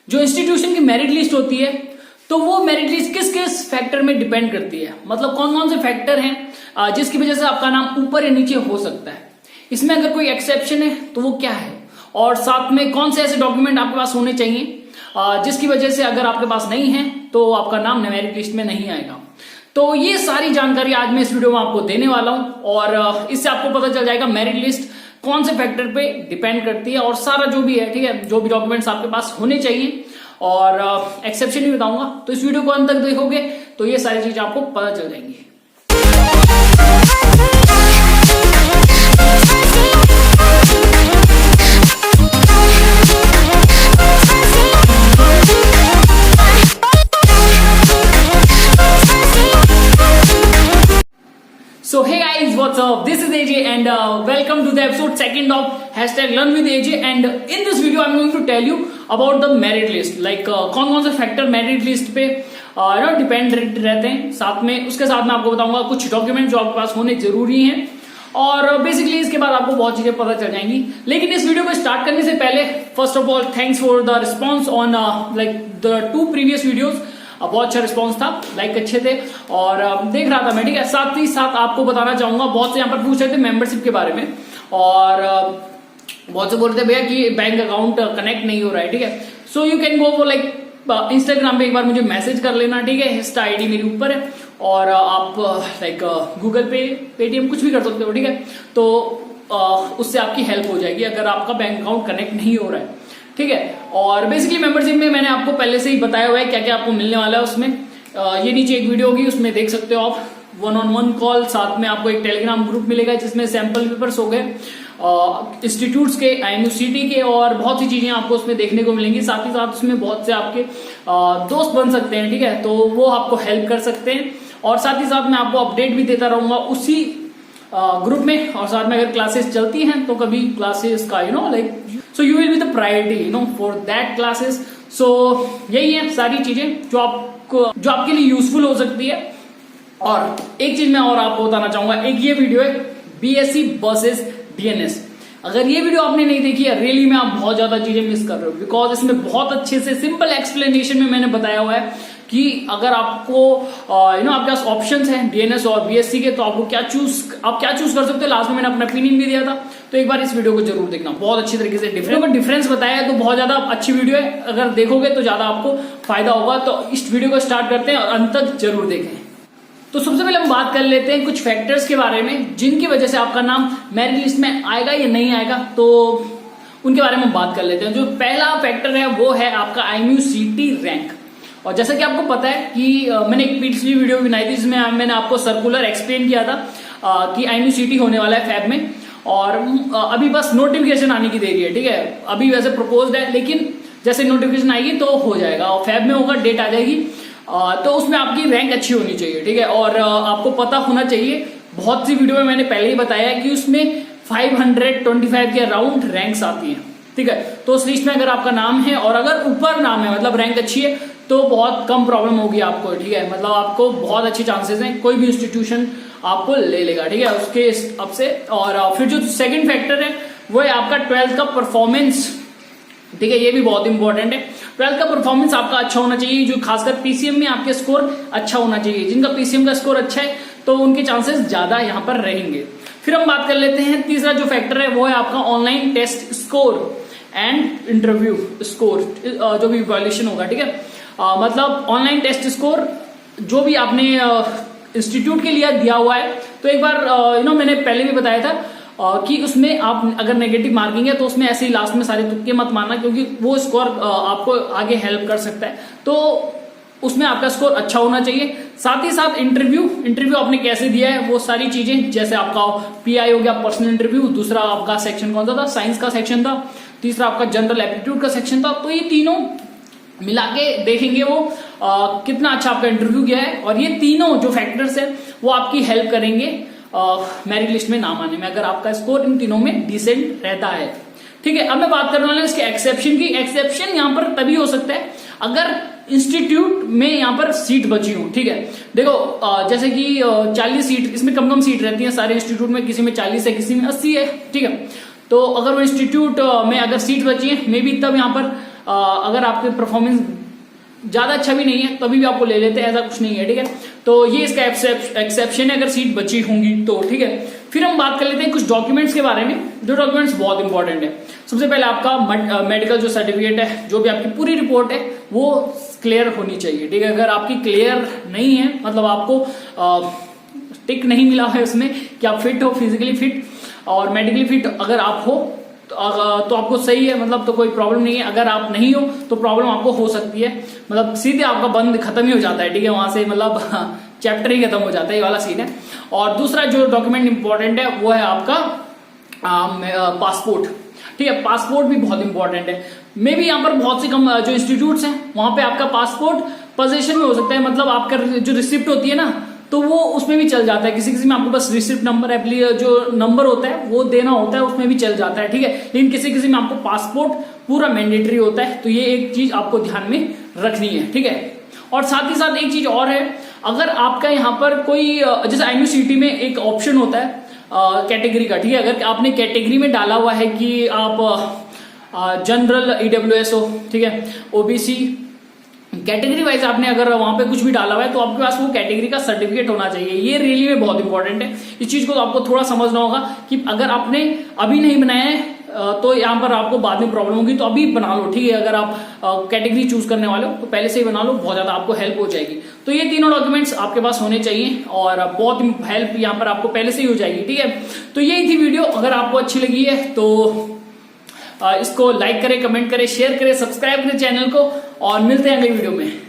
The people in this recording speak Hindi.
जो इंस्टीट्यूशन की मेरिट लिस्ट होती है तो वो मेरिट लिस्ट किस किस फैक्टर में डिपेंड करती है, मतलब कौन कौन से फैक्टर हैं जिसकी वजह से आपका नाम ऊपर या नीचे हो सकता है। इसमें अगर कोई एक्सेप्शन है तो वो क्या है, और साथ में कौन से ऐसे डॉक्यूमेंट आपके पास होने चाहिए जिसकी वजह से अगर आपके पास नहीं है तो आपका नाम मेरिट लिस्ट में नहीं आएगा। तो ये सारी जानकारी आज मैं इस वीडियो में आपको देने वाला हूं, और इससे आपको पता चल जाएगा मेरिट लिस्ट कौन से फैक्टर पे डिपेंड करती है और सारा जो भी है, ठीक है, जो भी डॉक्यूमेंट्स आपके पास होने चाहिए और एक्सेप्शन भी बताऊंगा। तो इस वीडियो को अंत तक देखोगे तो ये सारी चीजें आपको पता चल जाएंगी। So hey guys, what's up? This is AJ and welcome to the episode second of #Learn with AJ, and in this video I'm going to tell you about the merit list, like कौन कौन से फैक्टर मेरिट लिस्ट पे डिपेंड रहते हैं। साथ में उसके साथ मैं आपको बताऊंगा कुछ डॉक्यूमेंट जो आपके पास होने जरूरी हैं, और बेसिकली इसके बाद आपको बहुत चीजें पता चल जाएंगी। लेकिन इस वीडियो को स्टार्ट करने से पहले first of all thanks for the response on like the 2 previous videos. बहुत अच्छा रिस्पांस था, लाइक अच्छे थे और देख रहा था मैं, ठीक है। साथ ही साथ आपको बताना चाहूंगा, बहुत से यहाँ पर पूछ रहे थे मेंबरशिप के बारे में, और बहुत से बोल रहे थे भैया कि बैंक अकाउंट कनेक्ट नहीं हो रहा है, ठीक है। So you can go for like Instagram पे एक बार मुझे मैसेज कर लेना, ठीक है। इंस्टा आईडी मेरे ऊपर है, और आप लाइक गूगल पे, पेटीएम कुछ भी कर सकते हो, ठीक है। तो उससे आपकी हेल्प हो जाएगी अगर आपका बैंक अकाउंट कनेक्ट नहीं हो रहा है, ठीक है। और बेसिकली मेंबरशिप में मैंने आपको पहले से ही बताया हुआ है क्या क्या आपको मिलने वाला है उसमें। ये नीचे एक वीडियो होगी, उसमें देख सकते हो आप 1-on-1 कॉल, साथ में आपको एक टेलीग्राम ग्रुप मिलेगा जिसमें सैंपल पेपर्स हो गए इंस्टीट्यूट्स के, IMUCT के, और बहुत सी चीजें आपको उसमें देखने को मिलेंगी। साथ ही साथ उसमें बहुत से आपके दोस्त बन सकते हैं, ठीक है, तो वो आपको हेल्प कर सकते हैं। और साथ ही साथ मैं आपको अपडेट भी देता रहूंगा उसी ग्रुप में, और साथ में अगर क्लासेस चलती हैं तो कभी क्लासेस का like so you will be the priority for that classes. So यही है सारी चीजें जो आपके लिए यूजफुल हो सकती है। और एक चीज मैं और आपको बताना चाहूंगा, एक ये वीडियो है BSc वर्सेस DNS। अगर ये वीडियो आपने नहीं देखी है, रियली में आप बहुत ज्यादा चीजें मिस कर रहे हो, बिकॉज इसमें बहुत अच्छे से सिंपल एक्सप्लेनेशन में मैंने बताया हुआ है कि अगर आपको आपके पास ऑप्शंस हैं DNS और BSc के, तो आपको आप क्या चूज कर सकते हो। लास्ट में मैंने अपना ओपिनियन भी दिया था, तो एक बार इस वीडियो को जरूर देखना, बहुत अच्छी तरीके से डिफरेंस बताया है, तो बहुत ज्यादा अच्छी वीडियो है। अगर देखोगे तो ज्यादा आपको फायदा होगा। तो इस वीडियो को स्टार्ट करते हैं और अंत तक जरूर देखें। तो सबसे पहले हम बात कर लेते हैं कुछ फैक्टर्स के बारे में जिनकी वजह से आपका नाम मेरिट लिस्ट में आएगा या नहीं आएगा, तो उनके बारे में हम बात कर लेते हैं। जो पहला फैक्टर है वो है आपका IMUCT रैंक। और जैसा कि आपको पता है कि मैंने एक पिछली वीडियो बनाई थी जिसमें मैंने आपको सर्कुलर एक्सप्लेन किया था कि IMUCT होने वाला है फैब में, और अभी बस नोटिफिकेशन आने की देरी है, ठीक है। अभी वैसे प्रपोज्ड है, लेकिन जैसे नोटिफिकेशन आएगी तो हो जाएगा, और फैब में होगा, डेट आ जाएगी। तो उसमें आपकी रैंक अच्छी होनी चाहिए, ठीक है। और आपको पता होना चाहिए, बहुत सी वीडियो में मैंने पहले ही बताया है कि उसमें 525 के अराउंड रैंक्स आती हैं, ठीक है। तो उस लिस्ट में अगर आपका नाम है और अगर ऊपर नाम है, मतलब रैंक अच्छी है, तो बहुत कम प्रॉब्लम होगी आपको, ठीक है। मतलब आपको बहुत अच्छे चांसेस हैं, कोई भी इंस्टीट्यूशन आपको ले लेगा, ठीक है, उसके अब से। और फिर जो सेकंड फैक्टर है वो है आपका 12th का परफॉर्मेंस, ठीक है। ये भी बहुत इंपॉर्टेंट है। 12th का परफॉर्मेंस आपका अच्छा होना चाहिए, जो खासकर PCM में आपके स्कोर अच्छा होना चाहिए। जिनका PCM का स्कोर अच्छा है तो उनके चांसेस ज्यादा यहाँ पर रहेंगे। फिर हम बात कर लेते हैं, तीसरा जो फैक्टर है वो है आपका online test score and interview score, जो भी इवैल्यूएशन होगा, ठीक है। मतलब ऑनलाइन टेस्ट स्कोर जो भी आपने इंस्टीट्यूट के लिए दिया हुआ है, तो एक बार मैंने पहले भी बताया था कि उसमें आप अगर नेगेटिव मार्किंग है तो उसमें ऐसे ही लास्ट में सारे तुक्के मत मारना, क्योंकि वो स्कोर आपको आगे हेल्प कर सकता है। तो उसमें आपका स्कोर अच्छा होना चाहिए। साथ ही साथ इंटरव्यू आपने कैसे दिया है वो सारी चीजें, जैसे आपका PI हो गया, पर्सनल इंटरव्यू, दूसरा आपका सेक्शन कौन सा था, साइंस का सेक्शन था, तीसरा आपका जनरल एप्टीट्यूड का सेक्शन था। तो ये तीनों मिला के देखेंगे वो कितना अच्छा आपका इंटरव्यू गया है, और ये तीनों जो फैक्टर्स है वो आपकी हेल्प करेंगे मेरिट लिस्ट में नाम आने में, अगर आपका स्कोर इन तीनों में डिसेंट रहता है, ठीक है। अब मैं बात करने वाला हूं इसके एक्सेप्शन की। एक्सेप्शन यहाँ पर तभी हो सकता है अगर इंस्टीट्यूट में यहाँ पर सीट बची हो, ठीक है। देखो जैसे कि 40 सीट, इसमें कम सीट रहती है सारे इंस्टीट्यूट में, किसी में 40 है, किसी में 80 है, ठीक है। तो अगर वो इंस्टीट्यूट में अगर सीट बची है, मे बी तब यहाँ पर अगर आपके परफॉर्मेंस ज्यादा अच्छा भी नहीं है तभी भी आपको ले लेते हैं, ऐसा कुछ नहीं है, ठीक है। तो ये इसका एक्सेप्शन है अगर सीट बची होंगी तो, ठीक है। फिर हम बात कर लेते हैं कुछ डॉक्यूमेंट्स के बारे में, जो डॉक्यूमेंट्स बहुत इंपॉर्टेंट है। सबसे पहले आपका मेडिकल जो सर्टिफिकेट है, जो भी आपकी पूरी रिपोर्ट है वो क्लियर होनी चाहिए, ठीक है। अगर आपकी क्लियर नहीं है, मतलब आपको टिक नहीं मिला है उसमें कि आप फिट हो, फिजिकली फिट और मेडिकली फिट अगर आप हो तो आपको सही है, मतलब तो कोई प्रॉब्लम नहीं है। अगर आप नहीं हो तो प्रॉब्लम आपको हो सकती है, मतलब सीधे आपका बंद खत्म ही हो जाता है, ठीक है। वहां से मतलब चैप्टर ही खत्म हो जाता है, ये वाला सीन है। और दूसरा जो डॉक्यूमेंट इंपॉर्टेंट है वो है आपका पासपोर्ट, ठीक है। पासपोर्ट भी बहुत इंपॉर्टेंट है। मे भी यहाँ पर बहुत से कम जो इंस्टीट्यूट्स हैं वहां पे आपका पासपोर्ट पोजीशन में हो सकता है, मतलब आपका जो रिसिप्ट होती है ना तो वो उसमें भी चल जाता है। किसी किसी में आपको बस रिसिप्ट नंबर जो नंबर होता है वो देना होता है, उसमें भी चल जाता है, ठीक है। लेकिन किसी किसी में आपको पासपोर्ट पूरा मैंडेटरी होता है, तो ये एक चीज आपको ध्यान में रखनी है, ठीक है। और साथ ही साथ एक चीज और है, अगर आपका यहाँ पर कोई जैसे IUCT में एक ऑप्शन होता है कैटेगरी का, ठीक है। अगर आपने कैटेगरी में डाला हुआ है कि आप जनरल EWS हो, ठीक है, OBC कैटेगरी वाइज आपने अगर वहां पे कुछ भी डाला हुआ है तो आपके पास वो कैटेगरी का सर्टिफिकेट होना चाहिए। ये रियली में बहुत इंपॉर्टेंट है। इस चीज को तो आपको थोड़ा समझना होगा कि अगर आपने अभी नहीं बनाया है तो यहाँ पर आपको बाद में प्रॉब्लम होगी, तो अभी बना लो, ठीक है। अगर आप कैटेगरी चूज करने वाले हो तो पहले से ही बना लो, बहुत ज्यादा आपको हेल्प हो जाएगी। तो ये तीनों डॉक्यूमेंट्स आपके पास होने चाहिए और बहुत हेल्प यहाँ पर आपको पहले से ही हो जाएगी, ठीक है। तो यही थी वीडियो। अगर आपको अच्छी लगी है तो इसको लाइक करें, कमेंट करें, शेयर करें, सब्सक्राइब करें चैनल को और मिलते हैं अगली वीडियो में।